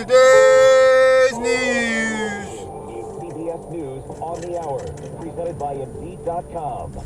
today's news. CBS News on the Hour, presented by Indeed.com.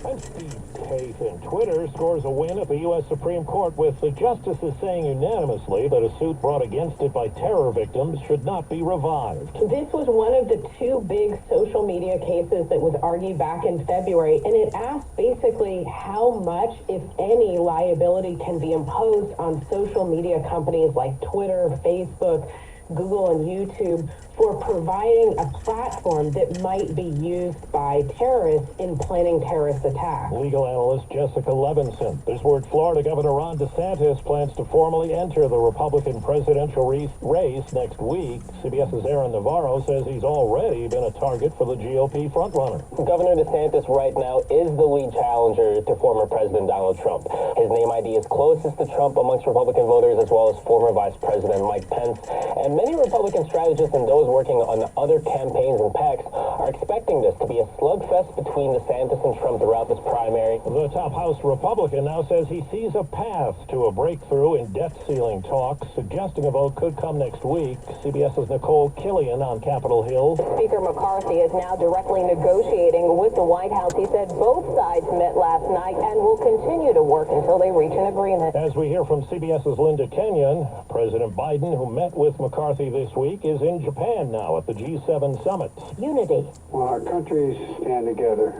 And Steve Case in Twitter scores a win at the U.S. Supreme Court with the justices saying unanimously that a suit brought against it by terror victims should not be revived. This was one of the two big social media cases that was argued back in February, and it asked basically how much, if any, liability can be imposed on social media companies like Twitter, Facebook, Google, and YouTube for providing a platform that might be used by terrorists in planning terrorist attacks. Legal analyst Jessica Levinson. This word Florida Governor Ron DeSantis plans to formally enter the Republican presidential race next week. CBS's Aaron Navarro says he's already been a target for the GOP frontrunner. Governor DeSantis right now is the lead challenger to former President Donald Trump. His name ID is closest to Trump amongst Republican voters, as well as former Vice President Mike Pence. And many Republican strategists and those working on other campaigns and PACs are expecting this to be a slugfest between DeSantis and Trump throughout this primary. The top House Republican now says he sees a path to a breakthrough in debt ceiling talks, suggesting a vote could come next week. CBS's Nicole Killian on Capitol Hill. Speaker McCarthy is now directly negotiating with the White House. He said both sides met last night and will continue to work until they reach an agreement. As we hear from CBS's Linda Kenyon, President Biden, who met with McCarthy this week, is in Japan now at the G7 summit. Unity. When our countries stand together,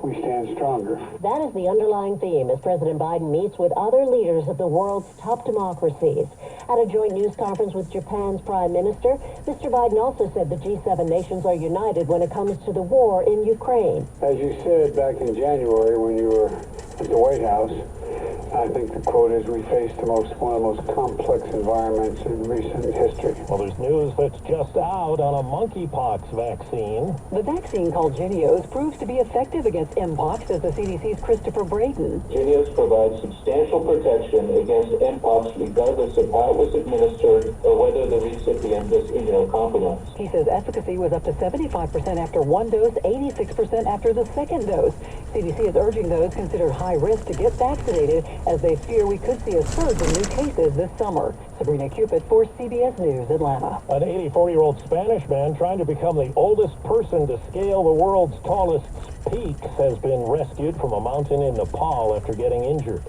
we stand stronger. That is the underlying theme as President Biden meets with other leaders of the world's top democracies. At a joint news conference with Japan's Prime Minister, Mr. Biden also said the G7 nations are united when it comes to the war in Ukraine. As you said back in January when you were at the White House, I think the quote is, we face one of the most complex environments in recent history. Well, there's news that's just out on a monkeypox vaccine. The vaccine called Jynneos proves to be effective against Mpox, says the CDC's Christopher Braden. Jynneos provides substantial protection against Mpox regardless of how it was administered or whether the recipient was immunocompromised. He says efficacy was up to 75% after one dose, 86% after the second dose. CDC is urging those considered high risk to get vaccinated as they fear we could see a surge in new cases this summer. Sabrina Cupid for CBS News, Atlanta. An 84-year-old Spanish man trying to become the oldest person to scale the world's tallest peaks has been rescued from a mountain in Nepal after getting injured.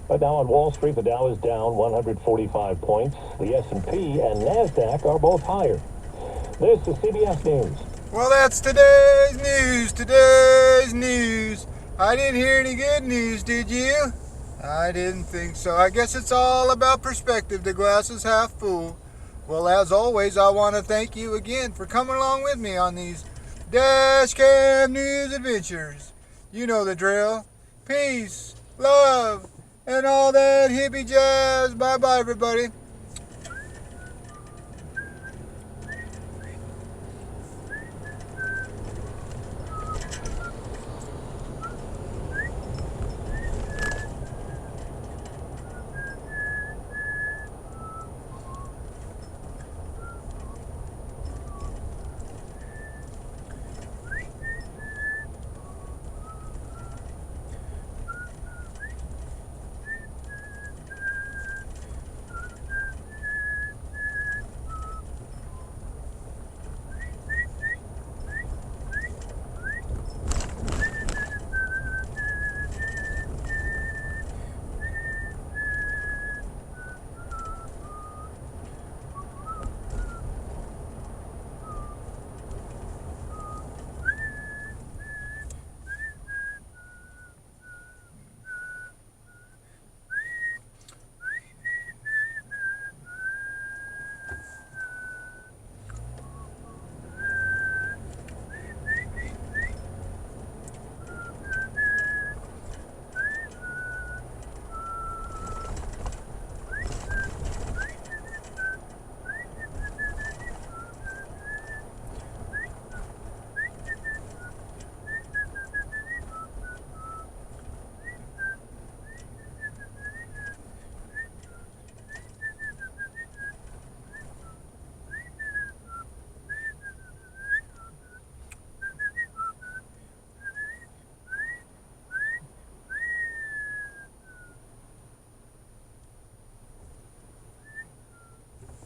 But now on Wall Street, the Dow is down 145 points. The S&P and NASDAQ are both higher. This is CBS News. Well, that's today's news. Today's news. I didn't hear any good news, did you? I didn't think so. I guess it's all about perspective. The glass is half full. Well, as always, I want to thank you again for coming along with me on these Dash Cam News adventures. You know the drill. Peace, love, and all that hippie jazz. Bye-bye, everybody.